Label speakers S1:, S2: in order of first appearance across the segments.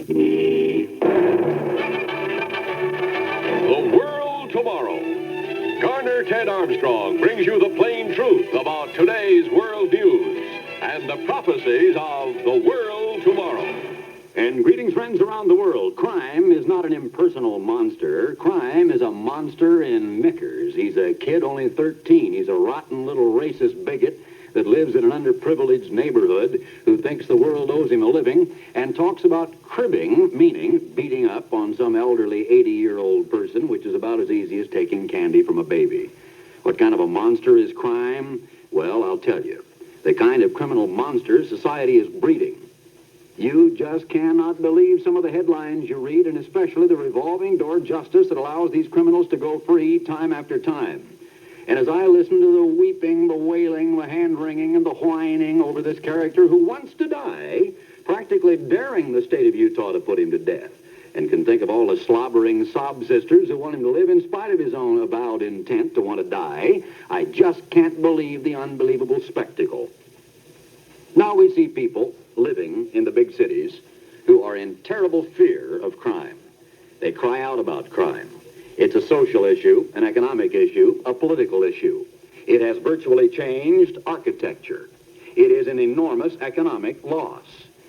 S1: The World Tomorrow. Garner Ted Armstrong brings you the plain truth about today's world news and the prophecies of the world tomorrow.
S2: And greetings, friends around the world. Crime is not an impersonal monster. Crime is a monster in knickers. He's a kid only 13. He's a rotten little racist bigot that lives in an underprivileged neighborhood who thinks the world owes him a living and talks about cribbing, meaning beating up on some elderly 80-year-old person, which is about as easy as taking candy from a baby. What kind of a monster is crime? Well, I'll tell you. The kind of criminal monster society is breeding. You just cannot believe some of the headlines you read, and especially the revolving door justice that allows these criminals to go free time after time. And as I listen to the weeping, the wailing, the hand-wringing, and the whining over this character who wants to die, practically daring the state of Utah to put him to death, and can think of all the slobbering sob sisters who want him to live in spite of his own avowed intent to want to die, I just can't believe the unbelievable spectacle. Now we see people living in the big cities who are in terrible fear of crime. They cry out about crime. It's a social issue, an economic issue, a political issue. It has virtually changed architecture. It is an enormous economic loss.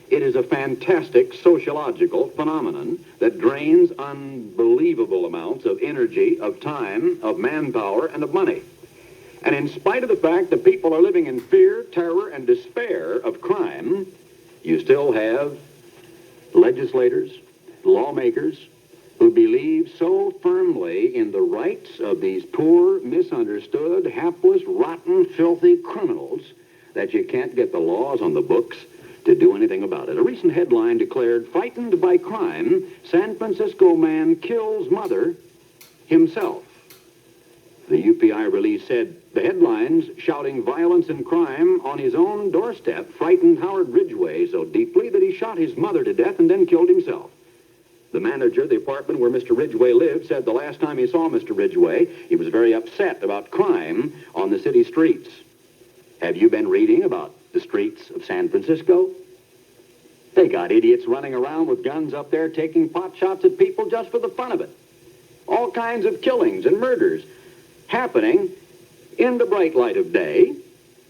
S2: It is a fantastic sociological phenomenon that drains unbelievable amounts of energy, of time, of manpower, and of money. And in spite of the fact that people are living in fear, terror, and despair of crime, you still have legislators, lawmakers, who believe so firmly in the rights of these poor, misunderstood, hapless, rotten, filthy criminals that you can't get the laws on the books to do anything about it. A recent headline declared, "Frightened by crime, San Francisco man kills mother himself." The UPI release said the headlines shouting violence and crime on his own doorstep frightened Howard Ridgway so deeply that he shot his mother to death and then killed himself. The manager of the apartment where Mr. Ridgway lived said the last time he saw Mr. Ridgway, he was very upset about crime on the city streets. Have you been reading about the streets of San Francisco? They got idiots running around with guns up there taking pot shots at people just for the fun of it. All kinds of killings and murders happening in the bright light of day,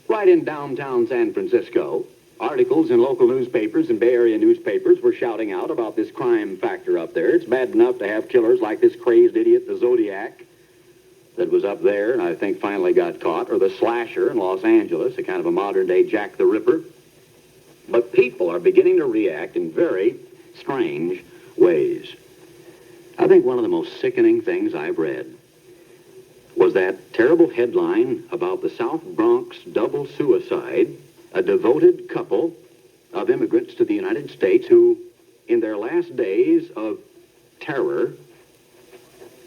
S2: right in downtown San Francisco. Articles in local newspapers and Bay Area newspapers were shouting out about this crime factor up there. It's bad enough to have killers like this crazed idiot, the Zodiac, that was up there and I think finally got caught, or the Slasher in Los Angeles, a kind of a modern-day Jack the Ripper. But people are beginning to react in very strange ways. I think one of the most sickening things I've read was that terrible headline about the South Bronx double suicide, a devoted couple of immigrants to the United States who, in their last days of terror,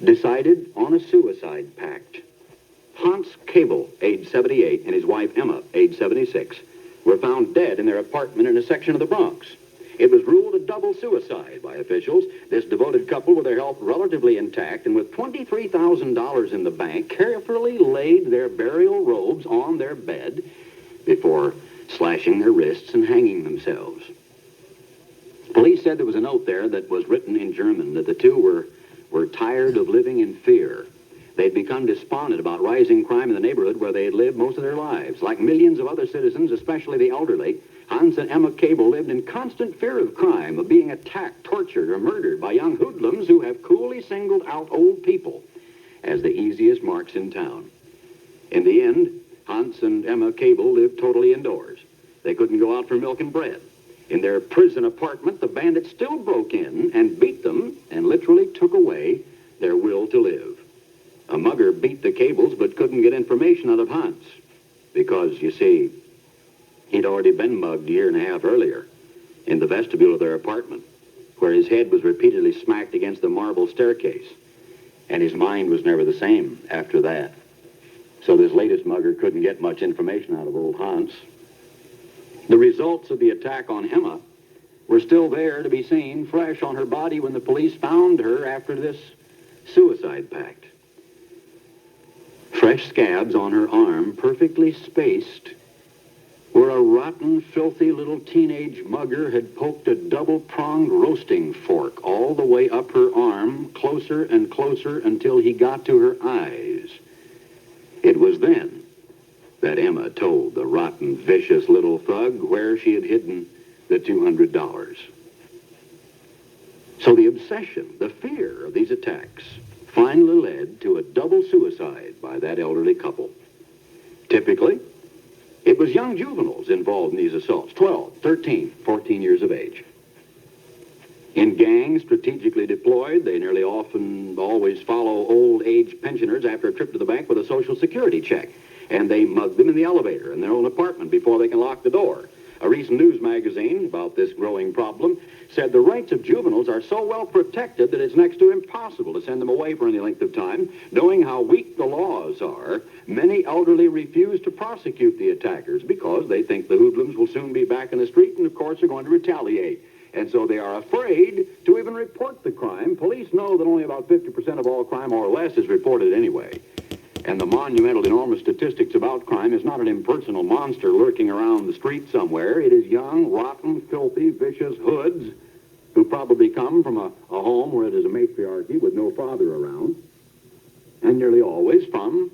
S2: decided on a suicide pact. Hans Cable, age 78, and his wife Emma, age 76, were found dead in their apartment in a section of the Bronx. It was ruled a double suicide by officials. This devoted couple, with their health relatively intact and with $23,000 in the bank, carefully laid their burial robes on their bed before slashing their wrists and hanging themselves. Police said there was a note there that was written in German, that the two were tired of living in fear. They'd become despondent about rising crime in the neighborhood where they had lived most of their lives. Like millions of other citizens, especially the elderly, Hans and Emma Cable lived in constant fear of crime, of being attacked, tortured, or murdered by young hoodlums who have coolly singled out old people as the easiest marks in town. In the end, Hans and Emma Cable lived totally indoors. They couldn't go out for milk and bread. In their prison apartment, the bandits still broke in and beat them and literally took away their will to live. A mugger beat the Cables but couldn't get information out of Hans because, you see, he'd already been mugged a year and a half earlier in the vestibule of their apartment, where his head was repeatedly smacked against the marble staircase, and his mind was never the same after that. So this latest mugger couldn't get much information out of old Hans. The results of the attack on Emma were still there to be seen, fresh on her body when the police found her after this suicide pact. Fresh scabs on her arm, perfectly spaced where a rotten, filthy little teenage mugger had poked a double-pronged roasting fork all the way up her arm, closer and closer until he got to her eyes. It was then that Emma told the rotten, vicious little thug where she had hidden the $200. So the obsession, the fear of these attacks finally led to a double suicide by that elderly couple. Typically, it was young juveniles involved in these assaults, 12, 13, 14 years of age. In gangs strategically deployed, they nearly always follow old age pensioners after a trip to the bank with a Social Security check. And they mug them in the elevator in their own apartment before they can lock the door. A recent news magazine about this growing problem said the rights of juveniles are so well protected that it's next to impossible to send them away for any length of time. Knowing how weak the laws are, many elderly refuse to prosecute the attackers because they think the hoodlums will soon be back in the street and, of course, are going to retaliate. And so they are afraid to even report the crime. Police know that only about 50% of all crime or less is reported anyway. And the monumental, enormous statistics about crime is not an impersonal monster lurking around the street somewhere. It is young, rotten, filthy, vicious hoods who probably come from a home where there's a matriarchy with no father around, and nearly always from,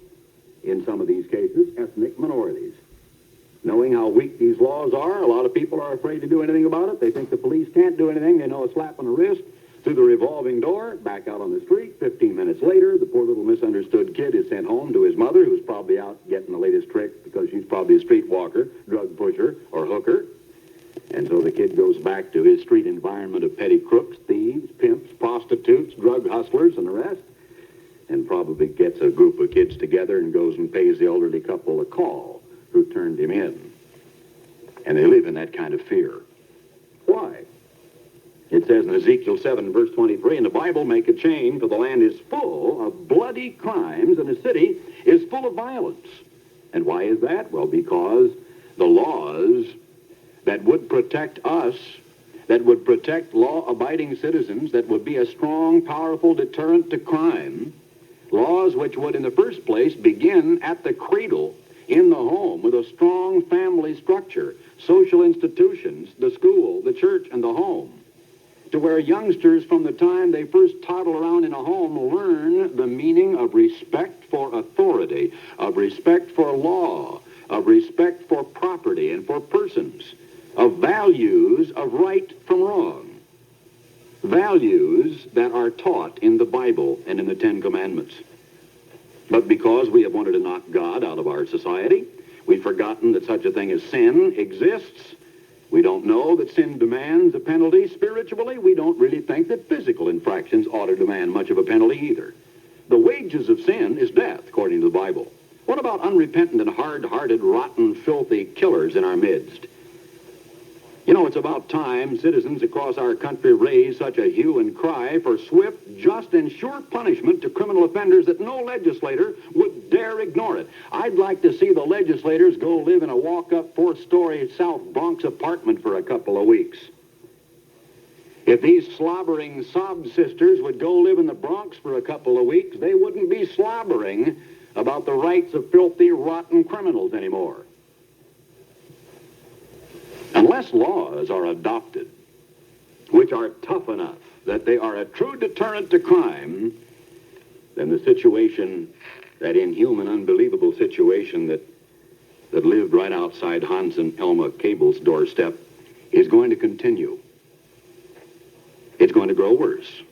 S2: in some of these cases, ethnic minorities. Knowing how weak these laws are, a lot of people are afraid to do anything about it. They think the police can't do anything. They know a slap on the wrist through the revolving door, back out on the street. 15 minutes later, the poor little misunderstood kid is sent home to his mother, who's probably out getting the latest trick because she's probably a streetwalker, drug pusher, or hooker. And so the kid goes back to his street environment of petty crooks, thieves, pimps, prostitutes, drug hustlers, and the rest, and probably gets a group of kids together and goes and pays the elderly couple a call who turned him in. And they live in that kind of fear. Why? It says in Ezekiel 7, verse 23, in the Bible, make a chain, for the land is full of bloody crimes, and the city is full of violence. And why is that? Well, because the laws that would protect us, that would protect law-abiding citizens, that would be a strong, powerful deterrent to crime, laws which would, in the first place, begin at the cradle, in the home, with a strong family structure, social institutions, the school, the church, and the home, to where youngsters from the time they first toddle around in a home learn the meaning of respect for authority, of respect for law, of respect for property and for persons, of values of right from wrong, values that are taught in the Bible and in the Ten Commandments. But because we have wanted to knock God out of our society, we've forgotten that such a thing as sin exists. We don't know that sin demands a penalty spiritually. We don't really think that physical infractions ought to demand much of a penalty either. The wages of sin is death, according to the Bible. What about unrepentant and hard-hearted, rotten, filthy killers in our midst? You know, it's about time citizens across our country raise such a hue and cry for swift, just, and sure punishment to criminal offenders that no legislator would dare ignore it. I'd like to see the legislators go live in a walk-up, fourth-story South Bronx apartment for a couple of weeks. If these slobbering sob sisters would go live in the Bronx for a couple of weeks, they wouldn't be slobbering about the rights of filthy, rotten criminals anymore. Unless laws are adopted which are tough enough that they are a true deterrent to crime, then the situation, that inhuman, unbelievable situation that lived right outside Hans and Elma Cable's doorstep, is going to continue. It's going to grow worse.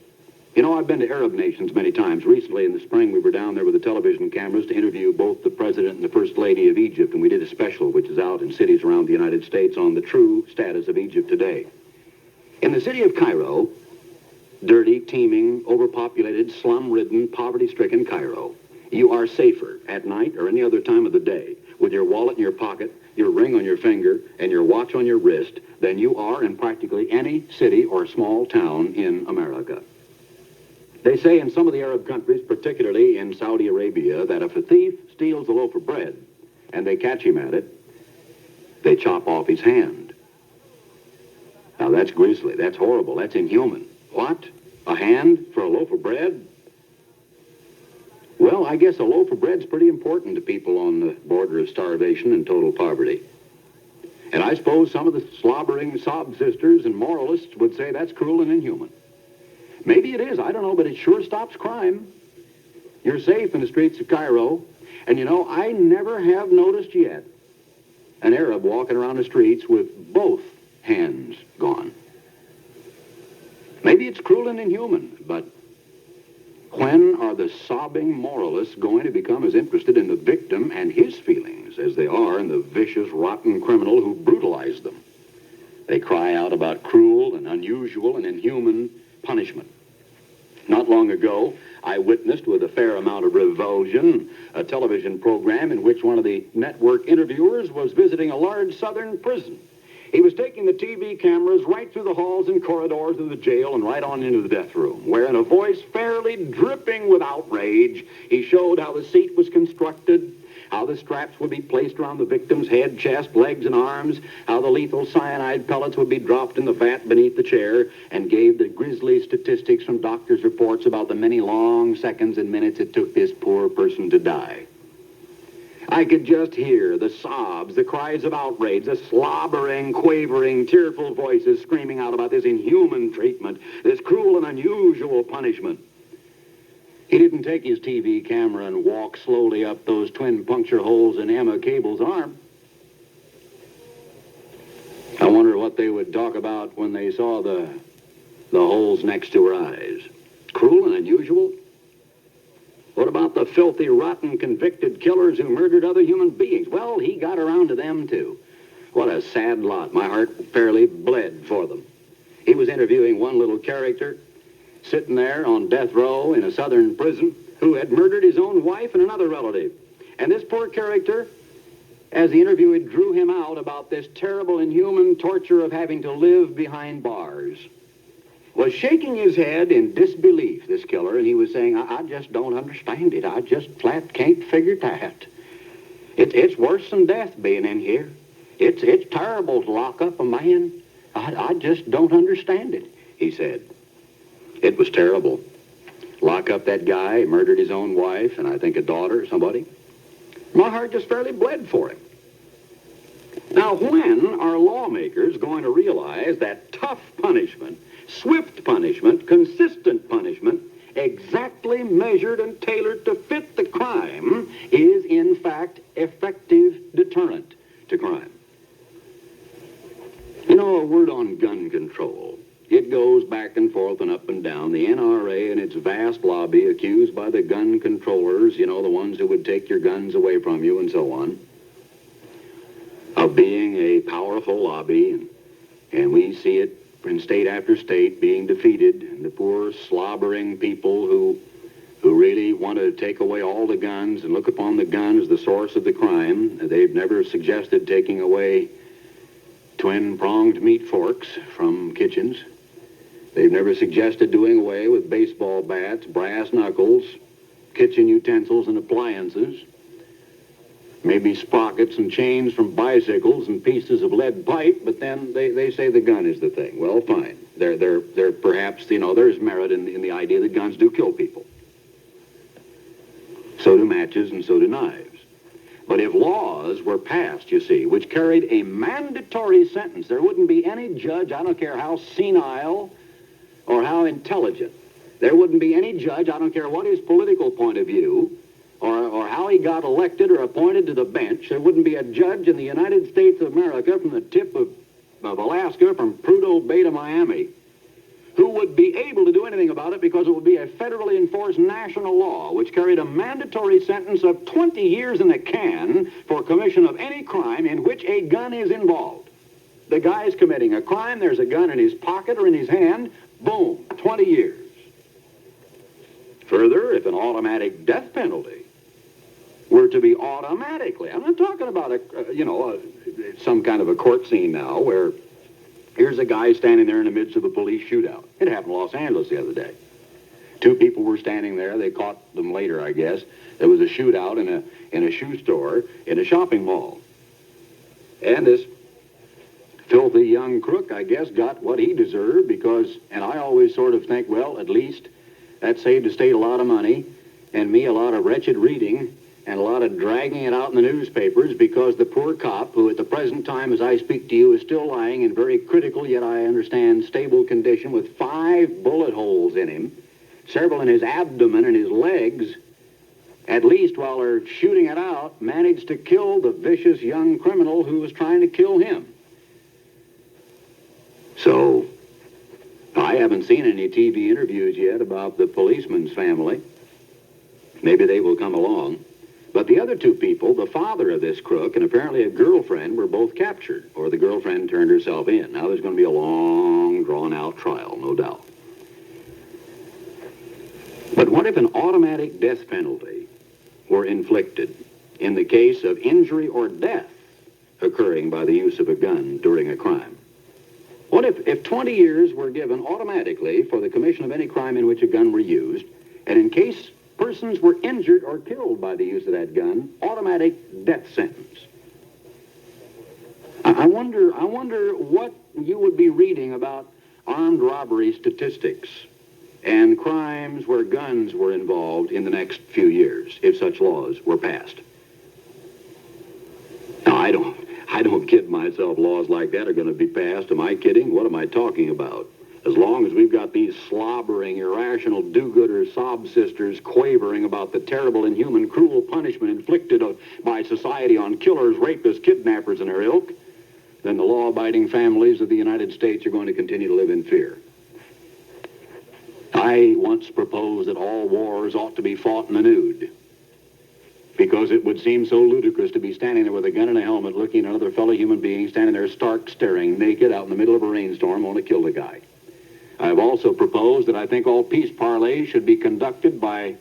S2: You know, I've been to Arab nations many times. Recently, in the spring, we were down there with the television cameras to interview both the President and the First Lady of Egypt, and we did a special, which is out in cities around the United States, on the true status of Egypt today. In the city of Cairo, dirty, teeming, overpopulated, slum-ridden, poverty-stricken Cairo, you are safer at night or any other time of the day with your wallet in your pocket, your ring on your finger, and your watch on your wrist than you are in practically any city or small town in America. They say in some of the Arab countries, particularly in Saudi Arabia, that if a thief steals a loaf of bread and they catch him at it, they chop off his hand. Now that's grisly, that's horrible, that's inhuman. What? A hand for a loaf of bread? Well, I guess a loaf of bread's pretty important to people on the border of starvation and total poverty. And I suppose some of the slobbering sob sisters and moralists would say that's cruel and inhuman. Maybe it is, I don't know, but it sure stops crime. You're safe in the streets of Cairo. And you know, I never have noticed yet an Arab walking around the streets with both hands gone. Maybe it's cruel and inhuman, but when are the sobbing moralists going to become as interested in the victim and his feelings as they are in the vicious, rotten criminal who brutalized them? They cry out about cruel and unusual and inhuman punishment. Not long ago, I witnessed with a fair amount of revulsion a television program in which one of the network interviewers was visiting a large southern prison. He was taking the TV cameras right through the halls and corridors of the jail and right on into the death room, where in a voice fairly dripping with outrage, he showed how the seat was constructed, how the straps would be placed around the victim's head, chest, legs, and arms, how the lethal cyanide pellets would be dropped in the vat beneath the chair, and gave the grisly statistics from doctors' reports about the many long seconds and minutes it took this poor person to die. I could just hear the sobs, the cries of outrage, the slobbering, quavering, tearful voices screaming out about this inhuman treatment, this cruel and unusual punishment. He didn't take his TV camera and walk slowly up those twin puncture holes in Emma Cable's arm. I wonder what they would talk about when they saw the holes next to her eyes. Cruel and unusual? What about the filthy, rotten, convicted killers who murdered other human beings? Well, he got around to them, too. What a sad lot. My heart fairly bled for them. He was interviewing one little character sitting there on death row in a southern prison who had murdered his own wife and another relative. And this poor character, as the interviewer drew him out about this terrible, inhuman torture of having to live behind bars, was shaking his head in disbelief, this killer, and he was saying, I just don't understand it. I just flat can't figure that. It's worse than death being in here. It's terrible to lock up a man. I just don't understand it, he said. It was terrible. Lock up that guy, he murdered his own wife, and I think a daughter or somebody. My heart just fairly bled for him. Now, when are lawmakers going to realize that tough punishment, swift punishment, consistent punishment, exactly measured and tailored to fit the crime, is in fact effective deterrent to crime? You know, a word on gun control. It goes back and forth and up and down. The NRA and its vast lobby accused by the gun controllers, you know, the ones who would take your guns away from you and so on, of being a powerful lobby. And we see it in state after state being defeated. And the poor slobbering people who really want to take away all the guns and look upon the gun as the source of the crime. They've never suggested taking away twin-pronged meat forks from kitchens. They've never suggested doing away with baseball bats, brass knuckles, kitchen utensils and appliances, maybe sprockets and chains from bicycles and pieces of lead pipe, but then they say the gun is the thing. Well, fine. They're perhaps, you know, there's merit in the idea that guns do kill people. So do matches and so do knives. But if laws were passed, you see, which carried a mandatory sentence, there wouldn't be any judge, I don't care how senile or how intelligent, there wouldn't be any judge, I don't care what his political point of view, or how he got elected or appointed to the bench, there wouldn't be a judge in the United States of America from the tip of Alaska, from Prudhoe Bay to Miami, who would be able to do anything about it because it would be a federally enforced national law which carried a mandatory sentence of 20 years in the can for commission of any crime in which a gun is involved. The guy's committing a crime, there's a gun in his pocket or in his hand, boom, 20 years. Further, if an automatic death penalty were to be automatically, I'm not talking about some kind of a court scene now where here's a guy standing there in the midst of a police shootout. It happened in Los Angeles the other day. Two people were standing there. They caught them later, I guess. There was a shootout in a shoe store in a shopping mall. And this filthy young crook, I guess, got what he deserved because, and I always sort of think, well, at least that saved the state a lot of money and me a lot of wretched reading and a lot of dragging it out in the newspapers because the poor cop, who at the present time as I speak to you is still lying in very critical, yet I understand stable condition with 5 bullet holes in him, several in his abdomen and his legs, at least while they're shooting it out, managed to kill the vicious young criminal who was trying to kill him. So, I haven't seen any TV interviews yet about the policeman's family. Maybe they will come along. But the other 2 people, the father of this crook and apparently a girlfriend, were both captured, or the girlfriend turned herself in. Now there's going to be a long, drawn-out trial, no doubt. But what if an automatic death penalty were inflicted in the case of injury or death occurring by the use of a gun during a crime? What if 20 years were given automatically for the commission of any crime in which a gun were used, and in case persons were injured or killed by the use of that gun, automatic death sentence? I wonder what you would be reading about armed robbery statistics and crimes where guns were involved in the next few years, if such laws were passed. Now, I don't kid myself laws like that are going to be passed. Am I kidding? What am I talking about? As long as we've got these slobbering, irrational do-gooder sob sisters quavering about the terrible, inhuman, cruel punishment inflicted by society on killers, rapists, kidnappers, and their ilk, then the law-abiding families of the United States are going to continue to live in fear. I once proposed that all wars ought to be fought in the nude, because it would seem so ludicrous to be standing there with a gun and a helmet looking at another fellow human being standing there stark staring naked out in the middle of a rainstorm wanting to kill the guy. I've also proposed that I think all peace parleys should be conducted by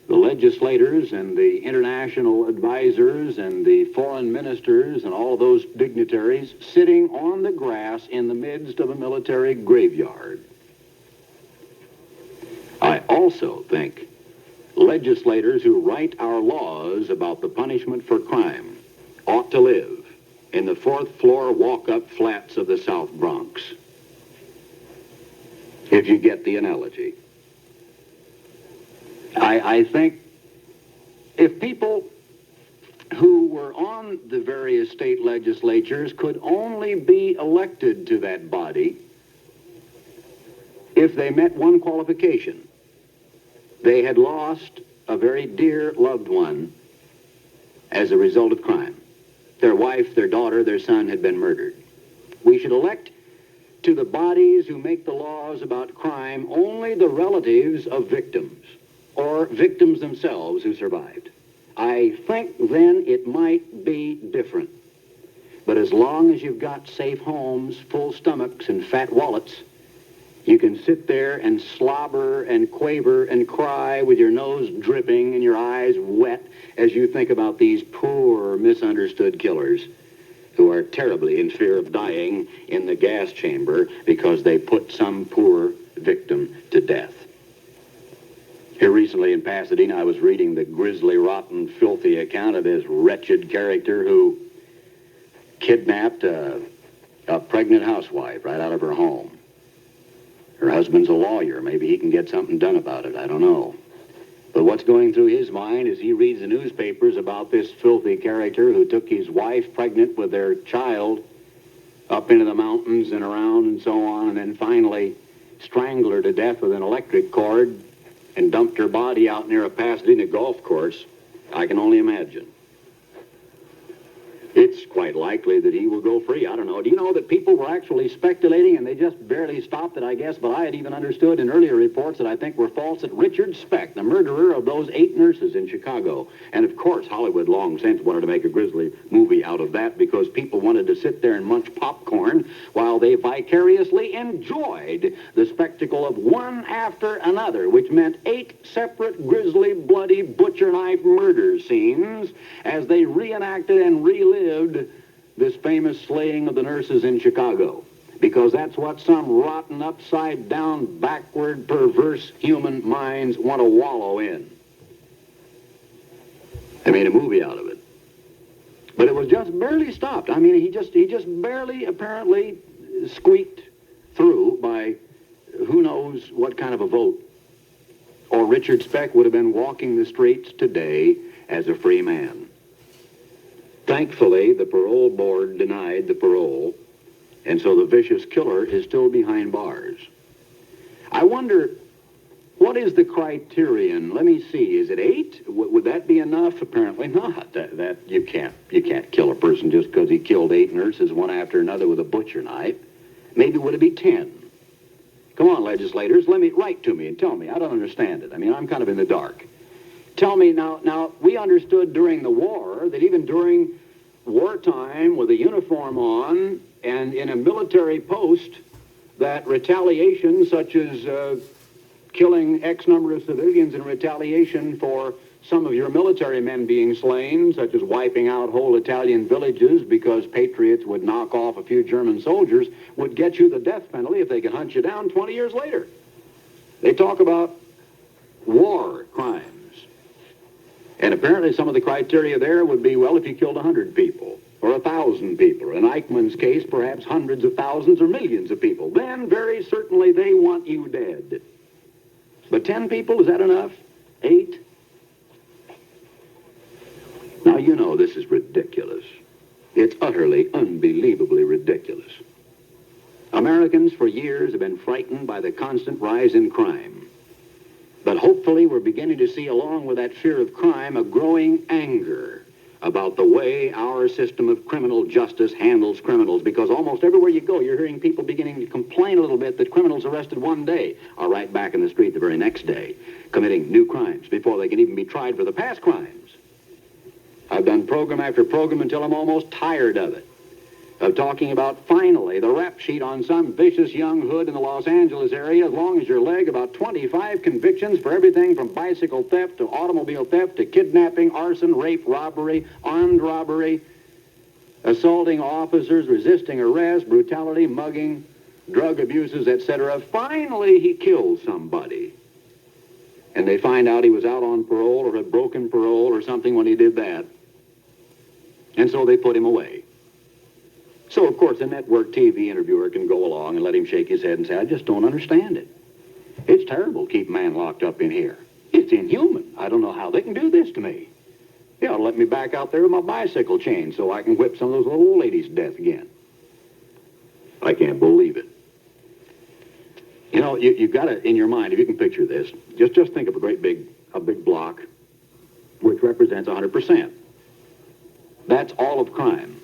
S2: the legislators and the international advisors and the foreign ministers and all of those dignitaries sitting on the grass in the midst of a military graveyard. I also think legislators who write our laws about the punishment for crime ought to live in the 4th floor walk-up flats of the South Bronx, if you get the analogy. I think if people who were on the various state legislatures could only be elected to that body if they met one qualification: they had lost a very dear loved one as a result of crime. Their wife, their daughter, their son had been murdered. We should elect to the bodies who make the laws about crime only the relatives of victims, or victims themselves who survived. I think then it might be different. But as long as you've got safe homes, full stomachs, and fat wallets, you can sit there and slobber and quaver and cry with your nose dripping and your eyes wet as you think about these poor, misunderstood killers who are terribly in fear of dying in the gas chamber because they put some poor victim to death. Here recently in Pasadena, I was reading the grisly, rotten, filthy account of this wretched character who kidnapped a pregnant housewife right out of her home. Her husband's a lawyer. Maybe he can get something done about it. I don't know. But what's going through his mind as he reads the newspapers about this filthy character who took his wife pregnant with their child up into the mountains and around and so on, and then finally strangled her to death with an electric cord and dumped her body out near a Pasadena golf course, I can only imagine. It's quite likely that he will go free. I don't know. Do you know that people were actually speculating, and they just barely stopped it, I guess, but I had even understood in earlier reports that I think were false, that Richard Speck, the murderer of those 8 nurses in Chicago, and of course Hollywood long since wanted to make a grisly movie out of that because people wanted to sit there and munch popcorn while they vicariously enjoyed the spectacle of one after another, which meant 8 separate grisly, bloody, butcher knife murder scenes as they reenacted and relived this famous slaying of the nurses in Chicago, because that's what some rotten, upside-down, backward, perverse human minds want to wallow in. They made a movie out of it. But it was just barely stopped. I mean, he just barely, apparently, squeaked through by who knows what kind of a vote. Or Richard Speck would have been walking the streets today as a free man. Thankfully, the parole board denied the parole, and so the vicious killer is still behind bars. I wonder, what is the criterion? Let me see, is it 8? Would that be enough? Apparently not. That you can't kill a person just because he killed 8 nurses one after another with a butcher knife. Maybe would it be 10? Come on, legislators, write to me and tell me. I don't understand it. I mean, I'm kind of in the dark. Tell me now, we understood during the war that even during wartime with a uniform on and in a military post, that retaliation such as killing X number of civilians in retaliation for some of your military men being slain, such as wiping out whole Italian villages because patriots would knock off a few German soldiers, would get you the death penalty if they could hunt you down 20 years later. They talk about war crimes. And apparently some of the criteria there would be, well, if you killed 100 people or 1,000 people, or in Eichmann's case, perhaps hundreds of thousands or millions of people, then very certainly they want you dead. But 10 people, is that enough? 8? Now, you know this is ridiculous. It's utterly, unbelievably ridiculous. Americans for years have been frightened by the constant rise in crime. But hopefully we're beginning to see, along with that fear of crime, a growing anger about the way our system of criminal justice handles criminals. Because almost everywhere you go, you're hearing people beginning to complain a little bit that criminals arrested one day are right back in the street the very next day, committing new crimes before they can even be tried for the past crimes. I've done program after program until I'm almost tired of it, of talking about finally the rap sheet on some vicious young hood in the Los Angeles area, as long as your leg, about 25 convictions for everything from bicycle theft to automobile theft to kidnapping, arson, rape, robbery, armed robbery, assaulting officers, resisting arrest, brutality, mugging, drug abuses, etc. Finally, he killed somebody. And they find out he was out on parole or had broken parole or something when he did that. And so they put him away. So, of course, a network TV interviewer can go along and let him shake his head and say, I just don't understand it. It's terrible to keep a man locked up in here. It's inhuman. I don't know how they can do this to me. They ought to let me back out there with my bicycle chain so I can whip some of those little old ladies to death again. I can't believe it. You know, you've got to, in your mind, if you can picture this, just think of a big block, which represents 100%. That's all of crime.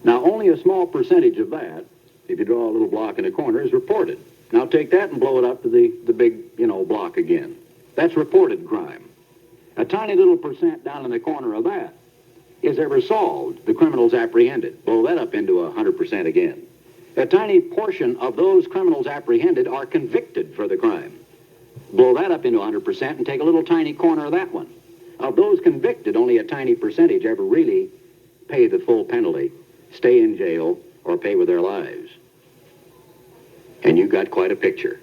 S2: Now, only a small percentage of that, if you draw a little block in a corner, is reported. Now, take that and blow it up to the big, block again. That's reported crime. A tiny little percent down in the corner of that is ever solved. The criminal's apprehended. Blow that up into 100% again. A tiny portion of those criminals apprehended are convicted for the crime. Blow that up into 100% and take a little tiny corner of that one. Of those convicted, only a tiny percentage ever really pay the full penalty, stay in jail, or pay with their lives. And you got quite a picture.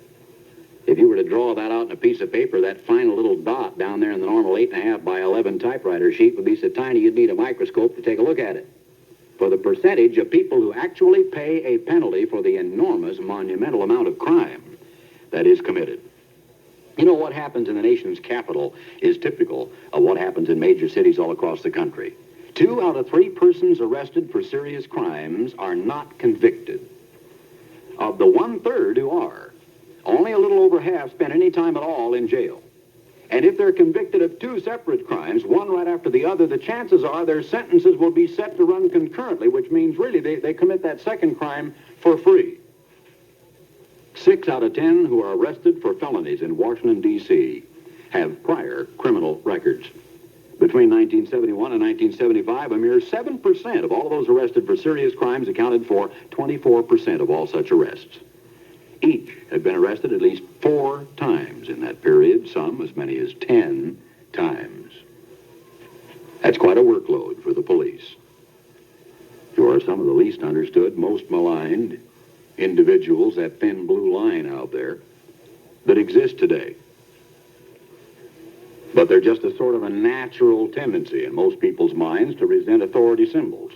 S2: If you were to draw that out on a piece of paper, that final little dot down there in the normal 8.5 by 11 typewriter sheet would be so tiny you'd need a microscope to take a look at it. For the percentage of people who actually pay a penalty for the enormous, monumental amount of crime that is committed. You know, what happens in the nation's capital is typical of what happens in major cities all across the country. 2 out of 3 persons arrested for serious crimes are not convicted. Of the 1/3 who are, only a little over half spend any time at all in jail. And if they're convicted of 2 separate crimes, one right after the other, the chances are their sentences will be set to run concurrently, which means really they commit that second crime for free. 6 out of 10 who are arrested for felonies in Washington, D.C. have prior criminal records. Between 1971 and 1975, a mere 7% of all those arrested for serious crimes accounted for 24% of all such arrests. Each had been arrested at least 4 times in that period, some as many as 10 times. That's quite a workload for the police. Who are some of the least understood, most maligned individuals, that thin blue line out there, that exist today. But they're just a sort of a natural tendency in most people's minds to resent authority symbols.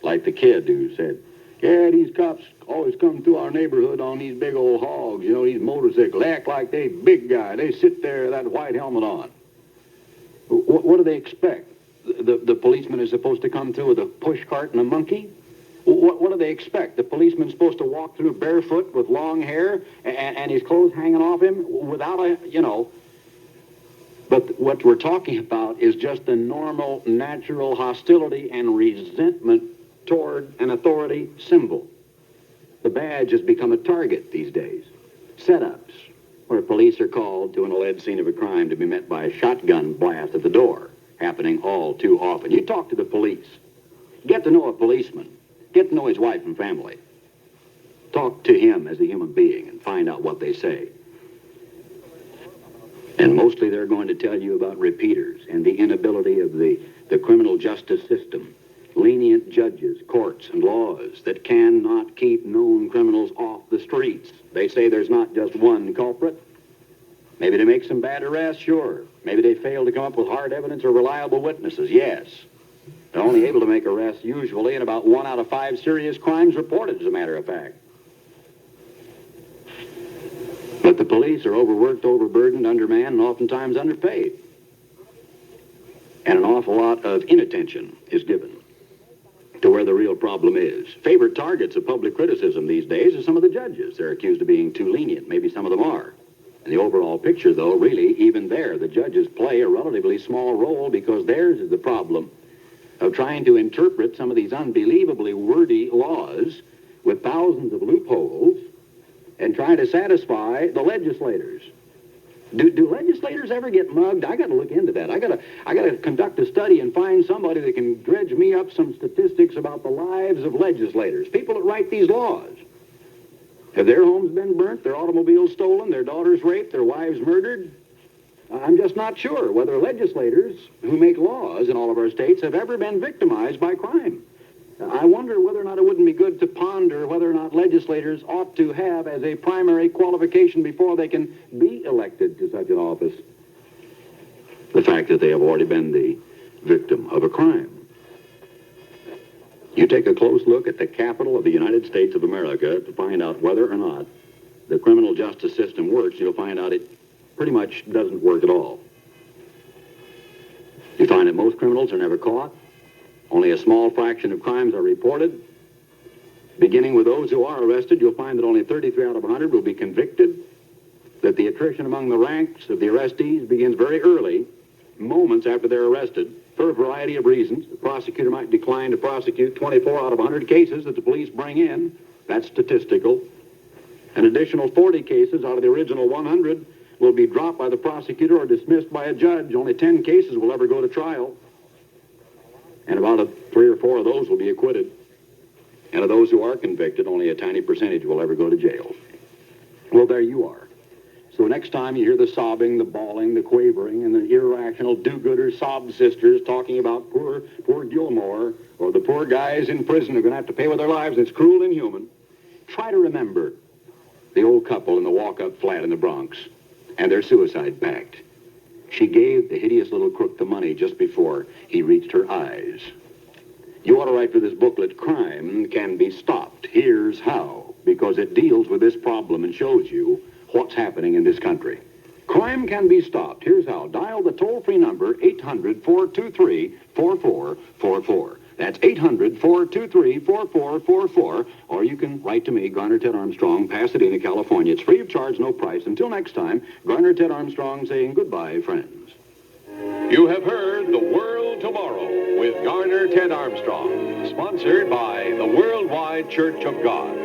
S2: Like the kid who said, yeah, these cops always come through our neighborhood on these big old hogs, these motorcycles. They act like they big guy. They sit there with that white helmet on. What do they expect? The policeman is supposed to come through with a push cart and a monkey? What do they expect? The policeman's supposed to walk through barefoot with long hair and his clothes hanging off him without a. But what we're talking about is just the normal, natural hostility and resentment toward an authority symbol. The badge has become a target these days. Setups, where police are called to an alleged scene of a crime to be met by a shotgun blast at the door, happening all too often. You talk to the police. Get to know a policeman. Get to know his wife and family. Talk to him as a human being and find out what they say. And mostly they're going to tell you about repeaters and the inability of the criminal justice system, lenient judges, courts, and laws that cannot keep known criminals off the streets. They say there's not just one culprit. Maybe they make some bad arrests, sure. Maybe they fail to come up with hard evidence or reliable witnesses, yes. They're only able to make arrests usually in about 1 out of 5 serious crimes reported, as a matter of fact. But the police are overworked, overburdened, undermanned, and oftentimes underpaid. And an awful lot of inattention is given to where the real problem is. Favorite targets of public criticism these days are some of the judges. They're accused of being too lenient. Maybe some of them are. In the overall picture, though, really, even there, the judges play a relatively small role because theirs is the problem of trying to interpret some of these unbelievably wordy laws with thousands of loopholes and trying to satisfy the legislators. Do legislators ever get mugged? I got to look into that. I got to conduct a study and find somebody that can dredge me up some statistics about the lives of legislators, people that write these laws. Have their homes been burnt, their automobiles stolen, their daughters raped, their wives murdered? I'm just not sure whether legislators who make laws in all of our states have ever been victimized by crime. I wonder whether or not it wouldn't be good to ponder whether or not legislators ought to have as a primary qualification before they can be elected to such an office the fact that they have already been the victim of a crime. You take a close look at the capital of the United States of America to find out whether or not the criminal justice system works. You'll find out it pretty much doesn't work at all. You find that most criminals are never caught. Only a small fraction of crimes are reported. Beginning with those who are arrested, you'll find that only 33 out of 100 will be convicted, that the attrition among the ranks of the arrestees begins very early, moments after they're arrested, for a variety of reasons. The prosecutor might decline to prosecute 24 out of 100 cases that the police bring in. That's statistical. An additional 40 cases out of the original 100 will be dropped by the prosecutor or dismissed by a judge. Only 10 cases will ever go to trial. And about 3 or 4 of those will be acquitted. And of those who are convicted, only a tiny percentage will ever go to jail. Well, there you are. So next time you hear the sobbing, the bawling, the quavering, and the irrational do-gooder sob sisters talking about poor Gilmore or the poor guys in prison who are going to have to pay with their lives, it's cruel and inhuman, try to remember the old couple in the walk-up flat in the Bronx and their suicide pact. She gave the hideous little crook the money just before he reached her eyes. You ought to write for this booklet, Crime Can Be Stopped. Here's how, because it deals with this problem and shows you what's happening in this country. Crime can be stopped. Here's how. Dial the toll-free number 800-423-4444. That's 800-423-4444. Or you can write to me, Garner Ted Armstrong, Pasadena, California. It's free of charge, no price. Until next time, Garner Ted Armstrong saying goodbye, friends.
S1: You have heard The World Tomorrow with Garner Ted Armstrong, sponsored by the Worldwide Church of God.